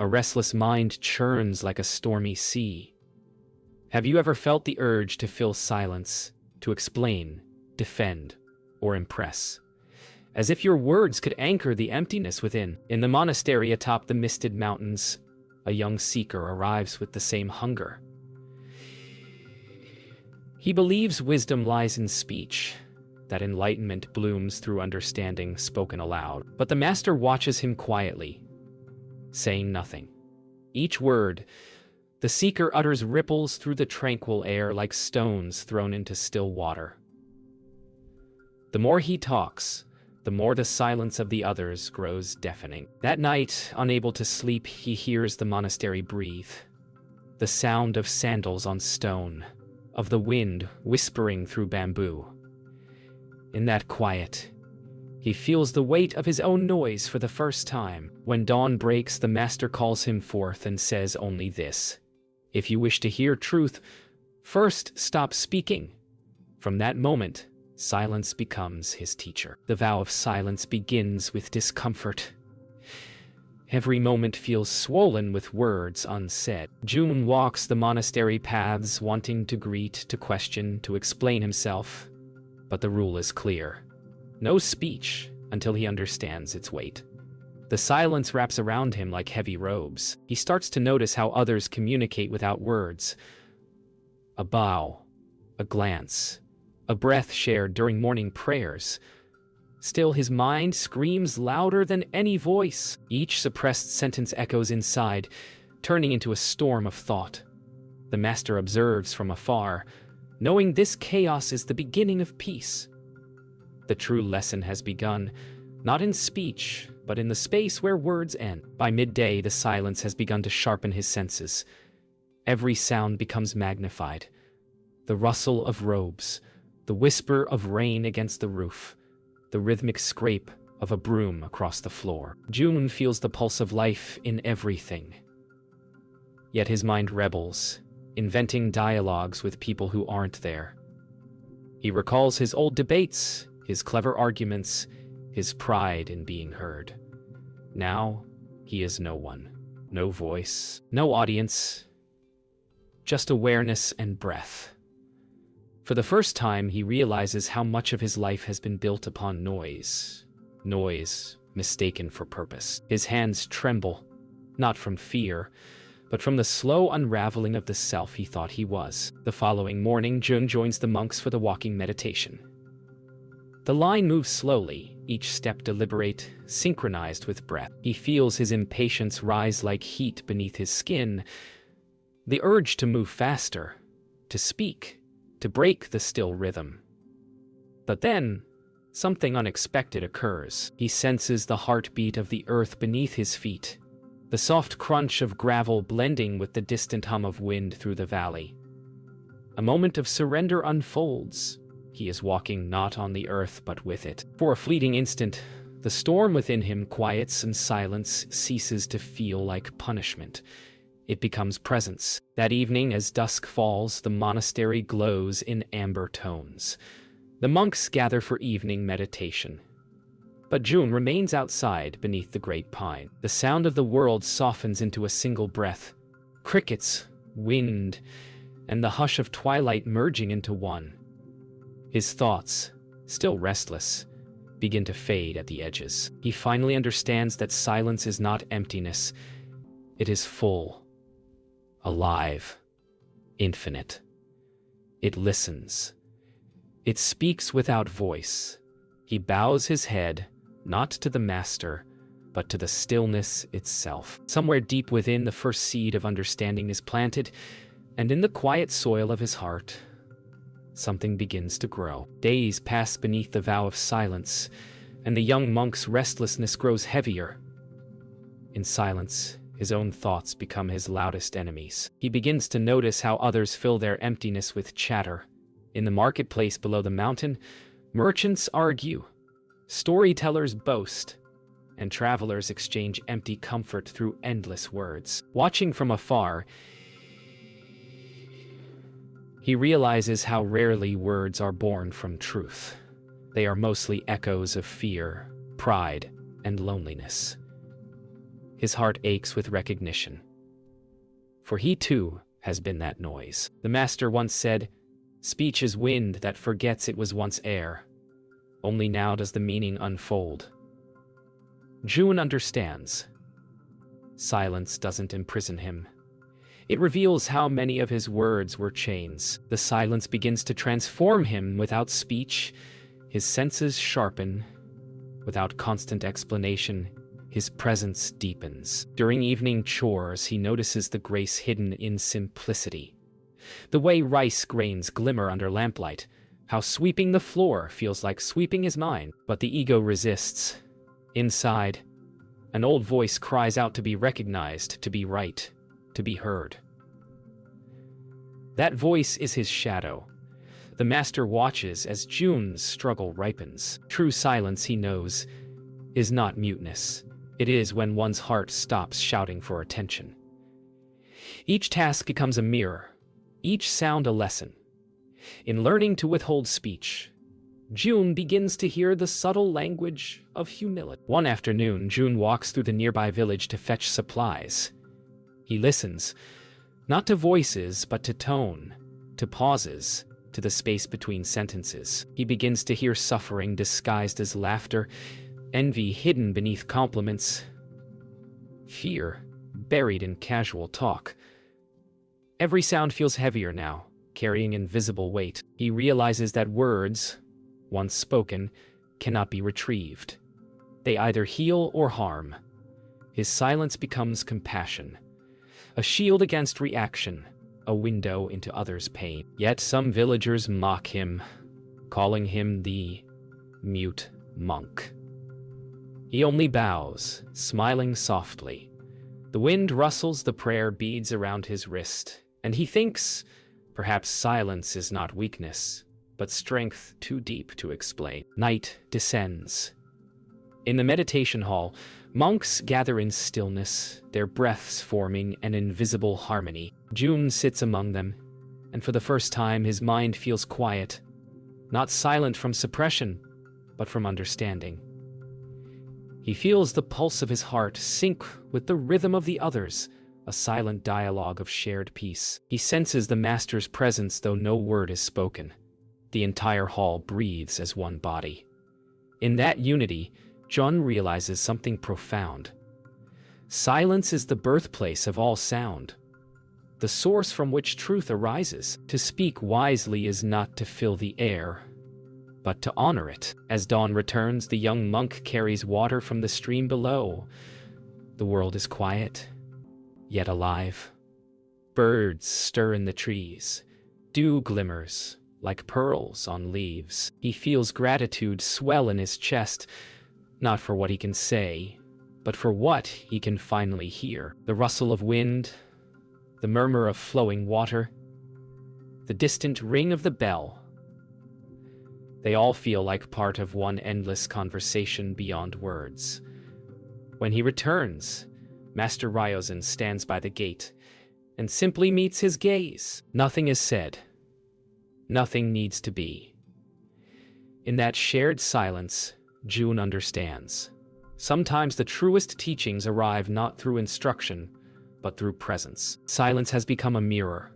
A restless mind churns like a stormy sea. Have you ever felt the urge to fill silence, to explain, defend, or impress? As if your words could anchor the emptiness within. In the monastery atop the misted mountains, a young seeker arrives with the same hunger. He believes wisdom lies in speech, that enlightenment blooms through understanding spoken aloud. But the master watches him quietly, saying nothing. Each word the seeker utters ripples through the tranquil air like stones thrown into still water. The more he talks, the more the silence of the others grows deafening. That night, unable to sleep, he hears the monastery breathe. The sound of sandals on stone, of the wind whispering through bamboo. In that quiet, he feels the weight of his own noise for the first time. When dawn breaks, the master calls him forth and says only this: "If you wish to hear truth, first stop speaking." From that moment, silence becomes his teacher. The vow of silence begins with discomfort. Every moment feels swollen with words unsaid. June walks the monastery paths, wanting to greet, to question, to explain himself. But the rule is clear. No speech until he understands its weight. The silence wraps around him like heavy robes. He starts to notice how others communicate without words. A bow, a glance, a breath shared during morning prayers. Still, his mind screams louder than any voice. Each suppressed sentence echoes inside, turning into a storm of thought. The master observes from afar, knowing this chaos is the beginning of peace. The true lesson has begun, not in speech, but in the space where words end. By midday, the silence has begun to sharpen his senses. Every sound becomes magnified. The rustle of robes, the whisper of rain against the roof, the rhythmic scrape of a broom across the floor. June feels the pulse of life in everything. Yet his mind rebels, inventing dialogues with people who aren't there. He recalls his old debates, his clever arguments, his pride in being heard. Now, he is no one, no voice, no audience, just awareness and breath. For the first time, he realizes how much of his life has been built upon noise. Noise mistaken for purpose. His hands tremble, not from fear, but from the slow unraveling of the self he thought he was. The following morning, Jun joins the monks for the walking meditation. The line moves slowly, each step deliberate, synchronized with breath. He feels his impatience rise like heat beneath his skin, the urge to move faster, to speak, to break the still rhythm. But then, something unexpected occurs. He senses the heartbeat of the earth beneath his feet, the soft crunch of gravel blending with the distant hum of wind through the valley. A moment of surrender unfolds. He is walking not on the earth but with it. For a fleeting instant, the storm within him quiets and silence ceases to feel like punishment. It becomes presence. That evening, as dusk falls, the monastery glows in amber tones. The monks gather for evening meditation. But June remains outside beneath the great pine. The sound of the world softens into a single breath. Crickets, wind, and the hush of twilight merging into one. His thoughts, still restless, begin to fade at the edges. He finally understands that silence is not emptiness. It is full, alive, infinite. It listens. It speaks without voice. He bows his head, not to the master, but to the stillness itself. Somewhere deep within, the first seed of understanding is planted, and in the quiet soil of his heart, something begins to grow. Days pass beneath the vow of silence, and the young monk's restlessness grows heavier. In silence, his own thoughts become his loudest enemies. He begins to notice how others fill their emptiness with chatter. In the marketplace below the mountain, merchants argue, storytellers boast, and travelers exchange empty comfort through endless words. Watching from afar, he realizes how rarely words are born from truth. They are mostly echoes of fear, pride, and loneliness. His heart aches with recognition. For he too has been that noise. The master once said, "Speech is wind that forgets it was once air." Only now does the meaning unfold. June understands. Silence doesn't imprison him. It reveals how many of his words were chains. The silence begins to transform him without speech. His senses sharpen. Without constant explanation, his presence deepens. During evening chores, he notices the grace hidden in simplicity. The way rice grains glimmer under lamplight, how sweeping the floor feels like sweeping his mind. But the ego resists. Inside, an old voice cries out to be recognized, to be right, to be heard. That voice is his shadow. The master watches as June's struggle ripens. True silence, he knows, is not muteness. It is when one's heart stops shouting for attention. Each task becomes a mirror, each sound a lesson. In learning to withhold speech, June begins to hear the subtle language of humility. One afternoon, June walks through the nearby village to fetch supplies. He listens, not to voices, but to tone, to pauses, to the space between sentences. He begins to hear suffering disguised as laughter, envy hidden beneath compliments, fear buried in casual talk. Every sound feels heavier now, carrying invisible weight. He realizes that words, once spoken, cannot be retrieved. They either heal or harm. His silence becomes compassion, a shield against reaction, a window into others' pain. Yet some villagers mock him, calling him the mute monk. He only bows, smiling softly. The wind rustles the prayer beads around his wrist, and he thinks, perhaps silence is not weakness, but strength too deep to explain. Night descends. In the meditation hall, monks gather in stillness, their breaths forming an invisible harmony. June sits among them, and for the first time his mind feels quiet, not silent from suppression, but from understanding. He feels the pulse of his heart sync with the rhythm of the others, a silent dialogue of shared peace. He senses the master's presence, though no word is spoken. The entire hall breathes as one body. In that unity, John realizes something profound. Silence is the birthplace of all sound, the source from which truth arises. To speak wisely is not to fill the air, but to honor it. As dawn returns, the young monk carries water from the stream below. The world is quiet, yet alive. Birds stir in the trees. Dew glimmers like pearls on leaves. He feels gratitude swell in his chest, not for what he can say, but for what he can finally hear. The rustle of wind, the murmur of flowing water, the distant ring of the bell. They all feel like part of one endless conversation beyond words. When he returns, Master Ryozan stands by the gate and simply meets his gaze. Nothing is said. Nothing needs to be. In that shared silence, June understands. Sometimes the truest teachings arrive not through instruction, but through presence. Silence has become a mirror,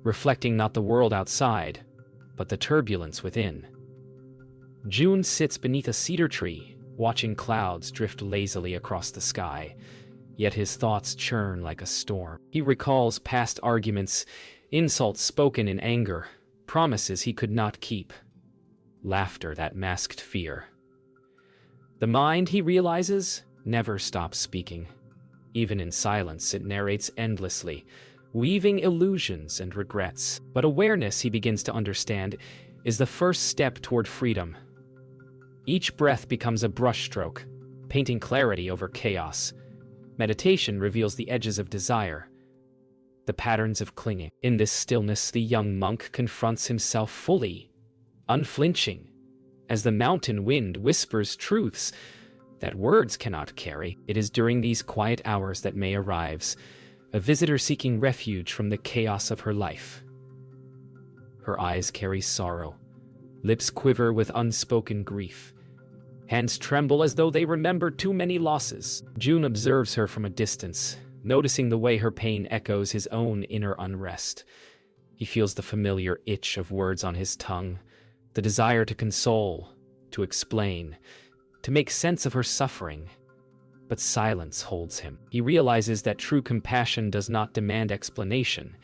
reflecting not the world outside, but the turbulence within. June sits beneath a cedar tree, watching clouds drift lazily across the sky, yet his thoughts churn like a storm. He recalls past arguments, insults spoken in anger, promises he could not keep, laughter that masked fear. The mind, he realizes, never stops speaking. Even in silence, it narrates endlessly, weaving illusions and regrets. But awareness, he begins to understand, is the first step toward freedom. Each breath becomes a brushstroke, painting clarity over chaos. Meditation reveals the edges of desire, the patterns of clinging. In this stillness, the young monk confronts himself fully, unflinching, as the mountain wind whispers truths that words cannot carry. It is during these quiet hours that May arrives, a visitor seeking refuge from the chaos of her life. Her eyes carry sorrow, lips quiver with unspoken grief. Hands tremble as though they remember too many losses. June observes her from a distance, noticing the way her pain echoes his own inner unrest. He feels the familiar itch of words on his tongue, the desire to console, to explain, to make sense of her suffering. But silence holds him. He realizes that true compassion does not demand explanation.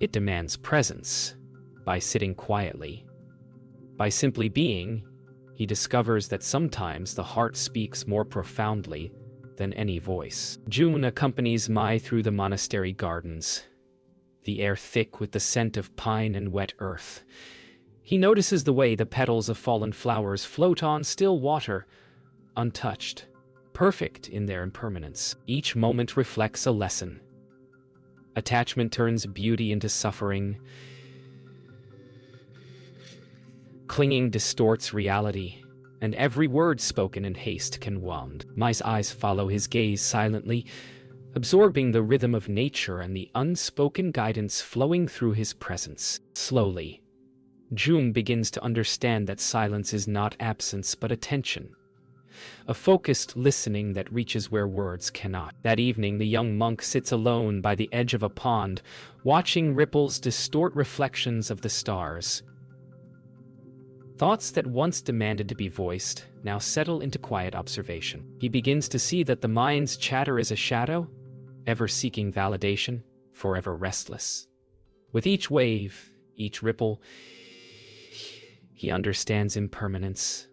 It demands presence. By sitting quietly, by simply being, he discovers that sometimes the heart speaks more profoundly than any voice. June accompanies Mai through the monastery gardens, the air thick with the scent of pine and wet earth. He notices the way the petals of fallen flowers float on still water, untouched, perfect in their impermanence. Each moment reflects a lesson. Attachment turns beauty into suffering. Clinging distorts reality, and every word spoken in haste can wound. Mai's eyes follow his gaze silently, absorbing the rhythm of nature and the unspoken guidance flowing through his presence. Slowly, June begins to understand that silence is not absence but attention, a focused listening that reaches where words cannot. That evening, the young monk sits alone by the edge of a pond, watching ripples distort reflections of the stars. Thoughts that once demanded to be voiced now settle into quiet observation. He begins to see that the mind's chatter is a shadow, ever seeking validation, forever restless. With each wave, each ripple, he understands impermanence.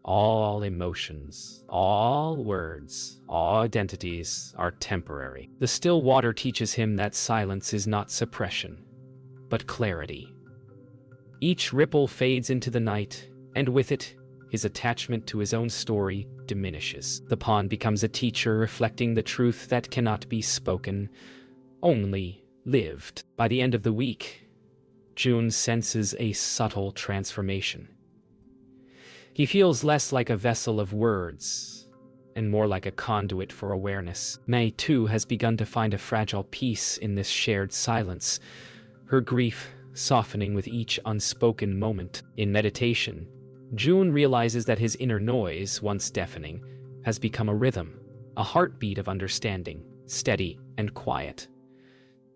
All emotions, all words, all identities are temporary. The still water teaches him that silence is not suppression, but clarity. Each ripple fades into the night, and with it, his attachment to his own story diminishes. The pond becomes a teacher reflecting the truth that cannot be spoken, only lived. By the end of the week, June senses a subtle transformation. He feels less like a vessel of words, and more like a conduit for awareness. May, too, has begun to find a fragile peace in this shared silence, her grief softening with each unspoken moment. In meditation, June realizes that his inner noise, once deafening, has become a rhythm, a heartbeat of understanding, steady and quiet.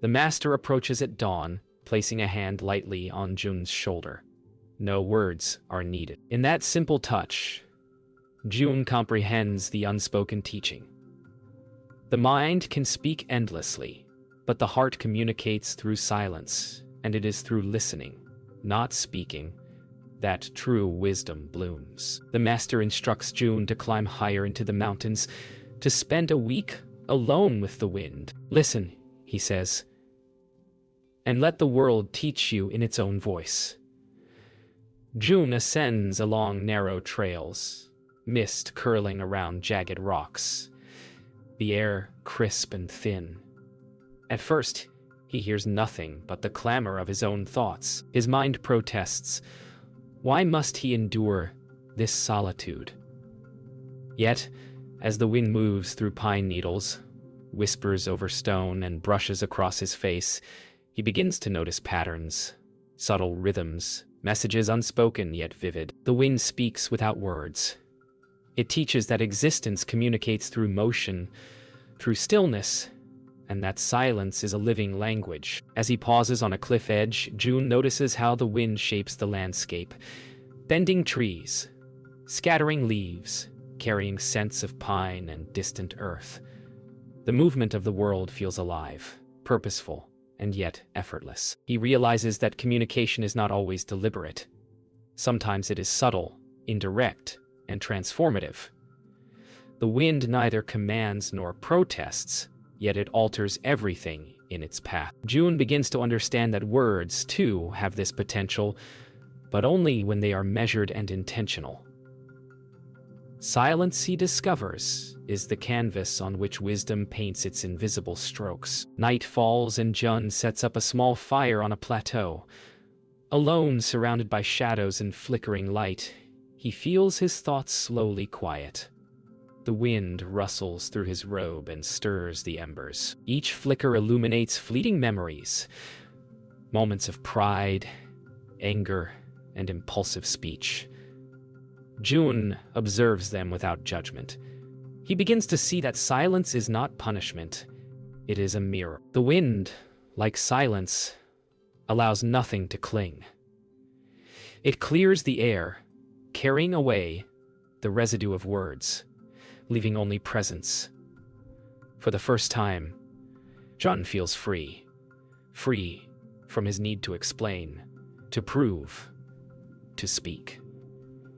The master approaches at dawn, placing a hand lightly on June's shoulder. No words are needed. In that simple touch, June comprehends the unspoken teaching. The mind can speak endlessly, but the heart communicates through silence, and it is through listening, not speaking, that true wisdom blooms. The master instructs June to climb higher into the mountains, to spend a week alone with the wind. Listen, he says, and let the world teach you in its own voice. June ascends along narrow trails, mist curling around jagged rocks, the air crisp and thin. At first, he hears nothing but the clamor of his own thoughts. His mind protests. Why must he endure this solitude? Yet, as the wind moves through pine needles, whispers over stone, and brushes across his face, he begins to notice patterns, subtle rhythms, messages unspoken yet vivid. The wind speaks without words. It teaches that existence communicates through motion, through stillness, and that silence is a living language. As he pauses on a cliff edge, June notices how the wind shapes the landscape, bending trees, scattering leaves, carrying scents of pine and distant earth. The movement of the world feels alive, purposeful, and yet effortless. He realizes that communication is not always deliberate. Sometimes it is subtle, indirect, and transformative. The wind neither commands nor protests, yet it alters everything in its path. June begins to understand that words, too, have this potential, but only when they are measured and intentional. Silence, he discovers, is the canvas on which wisdom paints its invisible strokes. Night falls and Jun sets up a small fire on a plateau. Alone, surrounded by shadows and flickering light, he feels his thoughts slowly quiet. The wind rustles through his robe and stirs the embers. Each flicker illuminates fleeting memories, moments of pride, anger, and impulsive speech. June observes them without judgment. He begins to see that silence is not punishment. It is a mirror. The wind, like silence, allows nothing to cling. It clears the air, carrying away the residue of words, leaving only presence. For the first time, Jun feels free. Free from his need to explain, to prove, to speak.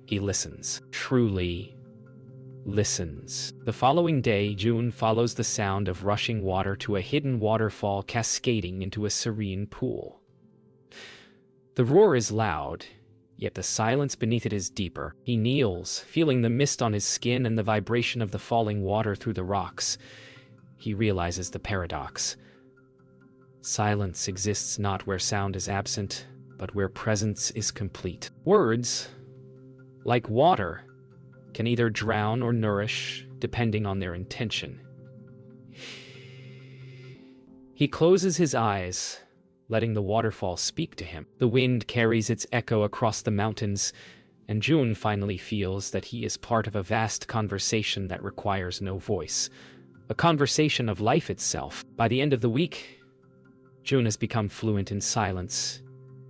He listens, truly listens. The following day, June follows the sound of rushing water to a hidden waterfall cascading into a serene pool. The roar is loud, yet the silence beneath it is deeper. He kneels, feeling the mist on his skin and the vibration of the falling water through the rocks. He realizes the paradox. Silence exists not where sound is absent, but where presence is complete. Words, like water, can either drown or nourish, depending on their intention. He closes his eyes, letting the waterfall speak to him. The wind carries its echo across the mountains, and June finally feels that he is part of a vast conversation that requires no voice, a conversation of life itself. By the end of the week, June has become fluent in silence.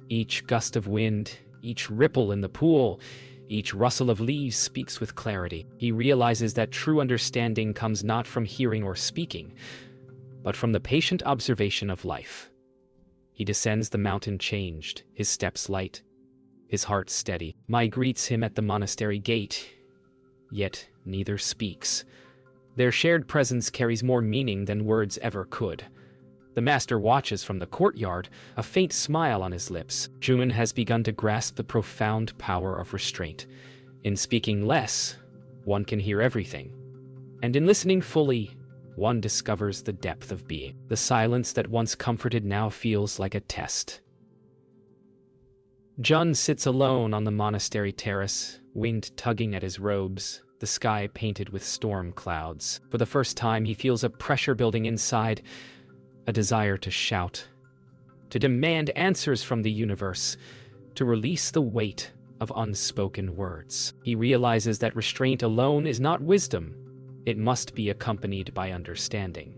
Each gust of wind, each ripple in the pool, each rustle of leaves speaks with clarity. He realizes that true understanding comes not from hearing or speaking, but from the patient observation of life. He descends the mountain changed, his steps light, his heart steady. Mai greets him at the monastery gate, yet neither speaks. Their shared presence carries more meaning than words ever could. The master watches from the courtyard, a faint smile on his lips. June has begun to grasp the profound power of restraint. In speaking less, one can hear everything. And in listening fully, one discovers the depth of being. The silence that once comforted now feels like a test. Jun sits alone on the monastery terrace, wind tugging at his robes, the sky painted with storm clouds. For the first time, he feels a pressure building inside, a desire to shout, to demand answers from the universe, to release the weight of unspoken words. He realizes that restraint alone is not wisdom. It must be accompanied by understanding.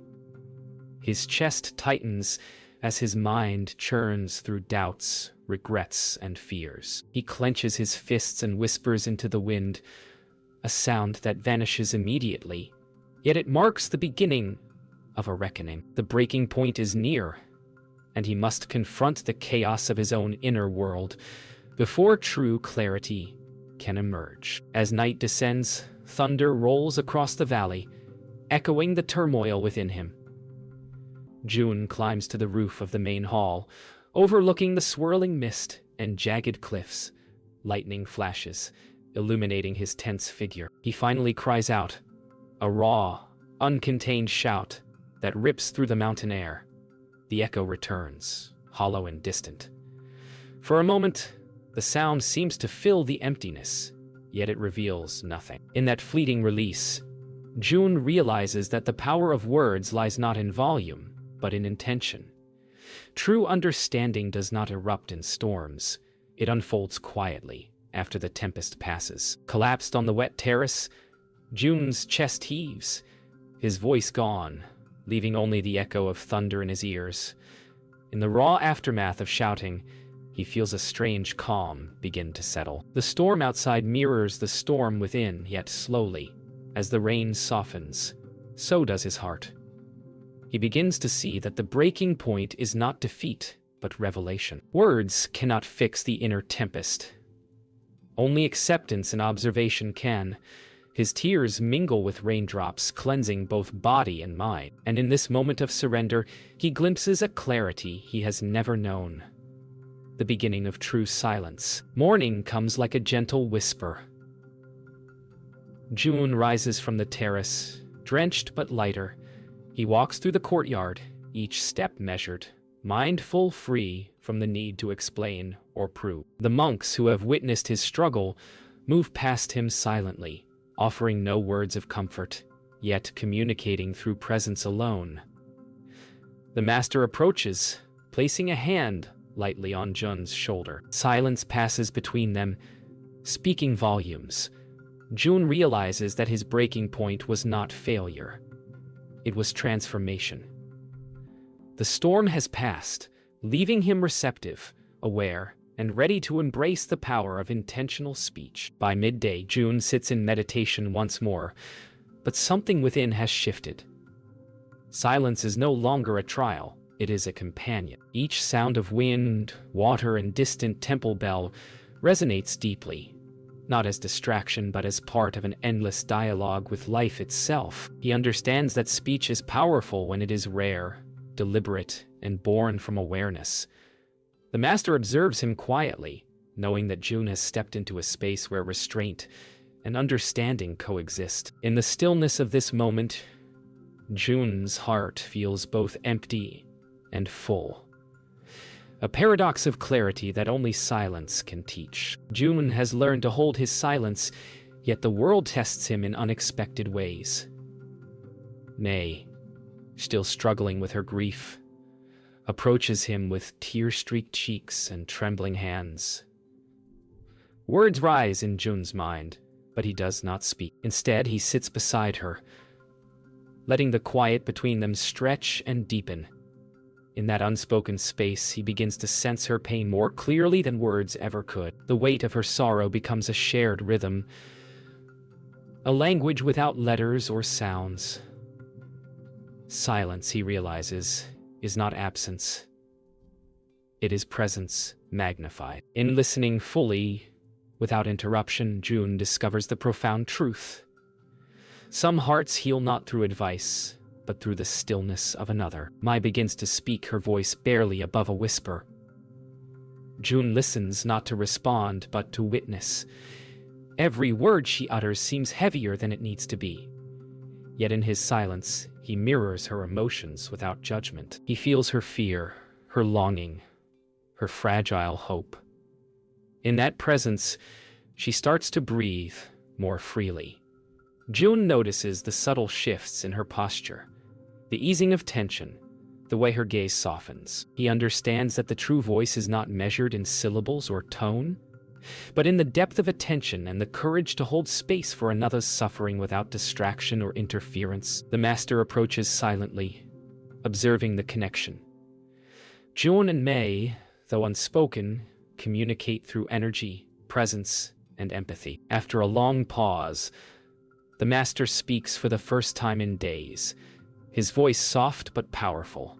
His chest tightens as his mind churns through doubts, regrets, and fears. He clenches his fists and whispers into the wind, a sound that vanishes immediately, yet it marks the beginning of a reckoning. The breaking point is near, and he must confront the chaos of his own inner world before true clarity can emerge. As night descends, thunder rolls across the valley, echoing the turmoil within him. June climbs to the roof of the main hall, overlooking the swirling mist and jagged cliffs. Lightning flashes, illuminating his tense figure. He finally cries out, a raw, uncontained shout that rips through the mountain air. The echo returns, hollow and distant. For a moment, the sound seems to fill the emptiness, yet it reveals nothing. In that fleeting release, June realizes that the power of words lies not in volume, but in intention. True understanding does not erupt in storms. It unfolds quietly after the tempest passes. Collapsed on the wet terrace, June's chest heaves, his voice gone, leaving only the echo of thunder in his ears. In the raw aftermath of shouting, he feels a strange calm begin to settle. The storm outside mirrors the storm within, yet slowly, as the rain softens, so does his heart. He begins to see that the breaking point is not defeat, but revelation. Words cannot fix the inner tempest. Only acceptance and observation can. His tears mingle with raindrops, cleansing both body and mind. And in this moment of surrender, he glimpses a clarity he has never known. The beginning of true silence. Morning comes like a gentle whisper. June rises from the terrace, drenched but lighter. He walks through the courtyard, each step measured, mindful, free from the need to explain or prove. The monks who have witnessed his struggle move past him silently, offering no words of comfort, yet communicating through presence alone. The master approaches, placing a hand lightly on Jun's shoulder. Silence passes between them, speaking volumes. June realizes that his breaking point was not failure. It was transformation. The storm has passed, leaving him receptive, aware, and ready to embrace the power of intentional speech. By midday, June sits in meditation once more, but something within has shifted. Silence is no longer a trial, it is a companion. Each sound of wind, water, and distant temple bell resonates deeply, not as distraction but as part of an endless dialogue with life itself. He understands that speech is powerful when it is rare, deliberate, and born from awareness. The master observes him quietly, knowing that June has stepped into a space where restraint and understanding coexist. In the stillness of this moment, June's heart feels both empty and full. A paradox of clarity that only silence can teach. June has learned to hold his silence, yet the world tests him in unexpected ways. May, still struggling with her grief, approaches him with tear-streaked cheeks and trembling hands. Words rise in June's mind, but he does not speak. Instead, he sits beside her, letting the quiet between them stretch and deepen. In that unspoken space, he begins to sense her pain more clearly than words ever could. The weight of her sorrow becomes a shared rhythm, a language without letters or sounds. Silence, he realizes, is not absence. It is presence magnified. In listening fully, without interruption, June discovers the profound truth. Some hearts heal not through advice, but through the stillness of another. Mai begins to speak, her voice barely above a whisper. June listens not to respond, but to witness. Every word she utters seems heavier than it needs to be. Yet in his silence, he mirrors her emotions without judgment. He feels her fear, her longing, her fragile hope. In that presence, she starts to breathe more freely. June notices the subtle shifts in her posture, the easing of tension, the way her gaze softens. He understands that the true voice is not measured in syllables or tone, but in the depth of attention and the courage to hold space for another's suffering without distraction or interference. The master approaches silently, observing the connection. June and May, though unspoken, communicate through energy, presence, and empathy. After a long pause, the master speaks for the first time in days, his voice soft but powerful.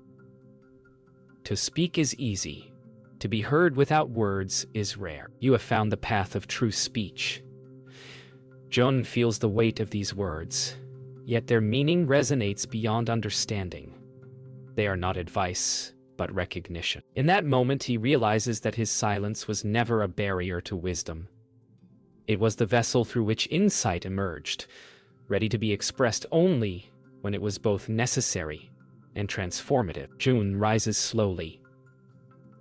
To speak is easy. To be heard without words is rare. You have found the path of true speech. June feels the weight of these words, yet their meaning resonates beyond understanding. They are not advice, but recognition. In that moment, he realizes that his silence was never a barrier to wisdom. It was the vessel through which insight emerged, ready to be expressed only when it was both necessary and transformative. June rises slowly,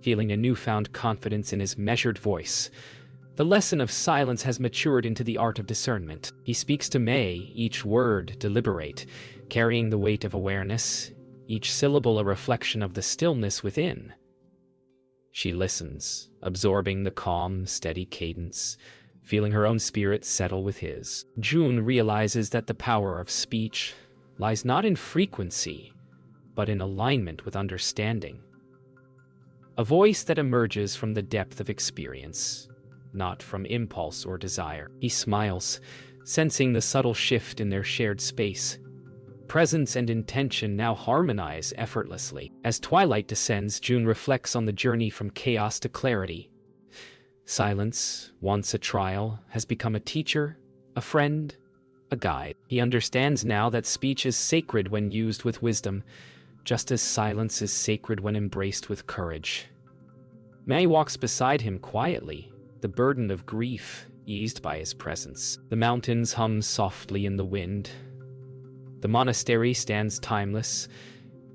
feeling a newfound confidence in his measured voice. The lesson of silence has matured into the art of discernment. He speaks to May, each word deliberate, carrying the weight of awareness, each syllable a reflection of the stillness within. She listens, absorbing the calm, steady cadence, feeling her own spirit settle with his. June realizes that the power of speech lies not in frequency, but in alignment with understanding. A voice that emerges from the depth of experience, not from impulse or desire. He smiles, sensing the subtle shift in their shared space. Presence and intention now harmonize effortlessly. As twilight descends, June reflects on the journey from chaos to clarity. Silence, once a trial, has become a teacher, a friend, a guide. He understands now that speech is sacred when used with wisdom, just as silence is sacred when embraced with courage. May walks beside him quietly, the burden of grief eased by his presence. The mountains hum softly in the wind. The monastery stands timeless,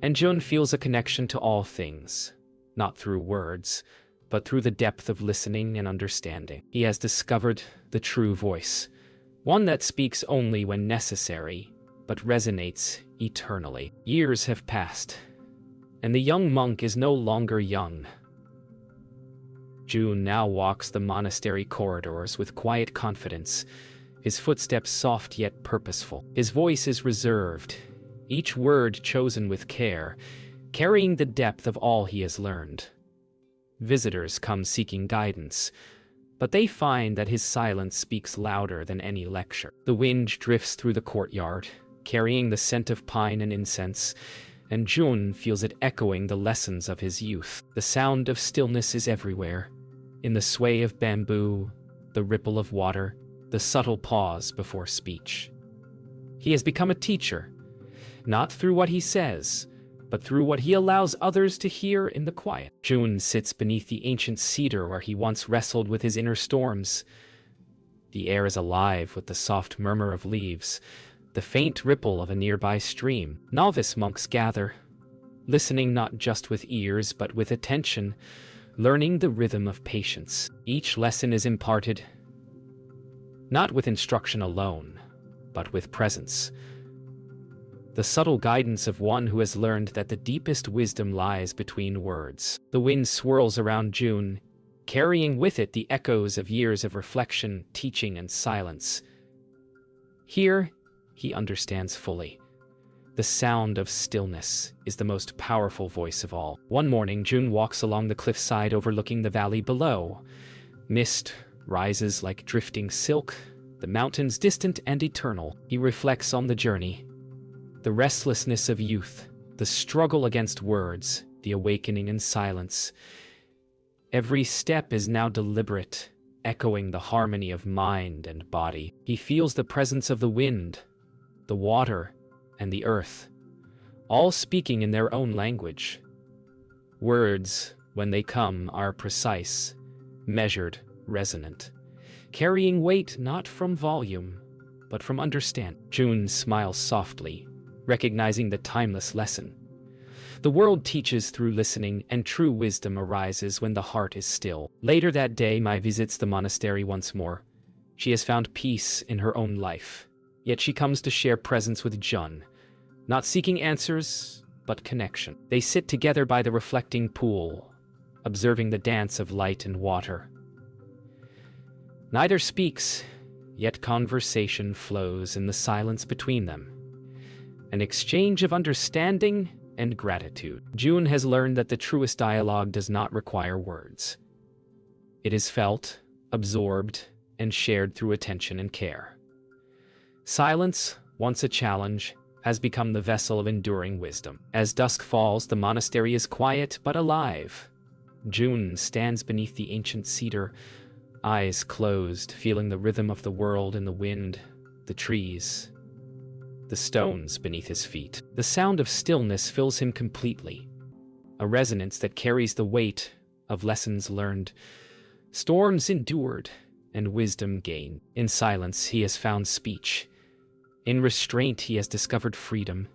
and June feels a connection to all things, not through words, but through the depth of listening and understanding. He has discovered the true voice, one that speaks only when necessary, but resonates eternally. Years have passed, and the young monk is no longer young. June now walks the monastery corridors with quiet confidence, his footsteps soft yet purposeful. His voice is reserved, each word chosen with care, carrying the depth of all he has learned. Visitors come seeking guidance, but they find that his silence speaks louder than any lecture. The wind drifts through the courtyard, carrying the scent of pine and incense, and Jun feels it echoing the lessons of his youth. The sound of stillness is everywhere, in the sway of bamboo, the ripple of water, the subtle pause before speech. He has become a teacher, not through what he says, but through what he allows others to hear in the quiet. Jun sits beneath the ancient cedar where he once wrestled with his inner storms. The air is alive with the soft murmur of leaves, the faint ripple of a nearby stream. Novice monks gather, listening not just with ears but with attention, learning the rhythm of patience. Each lesson is imparted, not with instruction alone, but with presence. The subtle guidance of one who has learned that the deepest wisdom lies between words. The wind swirls around Jun, carrying with it the echoes of years of reflection, teaching, and silence. Here, he understands fully. The sound of stillness is the most powerful voice of all. One morning, Jun walks along the cliffside overlooking the valley below. Mist rises like drifting silk, the mountains distant and eternal. He reflects on the journey, the restlessness of youth, the struggle against words, the awakening in silence. Every step is now deliberate, echoing the harmony of mind and body. He feels the presence of the wind, the water, and the earth, all speaking in their own language. Words, when they come, are precise, measured, resonant, carrying weight not from volume, but from understanding. Jun smiles softly, recognizing the timeless lesson. The world teaches through listening, and true wisdom arises when the heart is still. Later that day, Mai visits the monastery once more. She has found peace in her own life, yet she comes to share presence with Jun, not seeking answers, but connection. They sit together by the reflecting pool, observing the dance of light and water. Neither speaks, yet conversation flows in the silence between them, an exchange of understanding and gratitude. Jun has learned that the truest dialogue does not require words. It is felt, absorbed, and shared through attention and care. Silence, once a challenge, has become the vessel of enduring wisdom. As dusk falls, the monastery is quiet but alive. Jun stands beneath the ancient cedar, eyes closed, feeling the rhythm of the world in the wind, the trees, the stones beneath his feet. The sound of stillness fills him completely, a resonance that carries the weight of lessons learned, storms endured, and wisdom gained. In silence, he has found speech. In restraint, he has discovered freedom.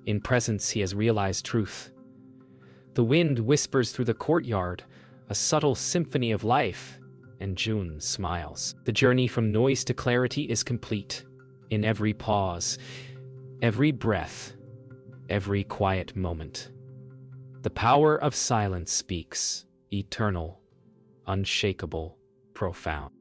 In presence, he has realized truth. The wind whispers through the courtyard, a subtle symphony of life, and Jun smiles. The journey from noise to clarity is complete. In every pause, every breath, every quiet moment, the power of silence speaks, eternal, unshakable, profound.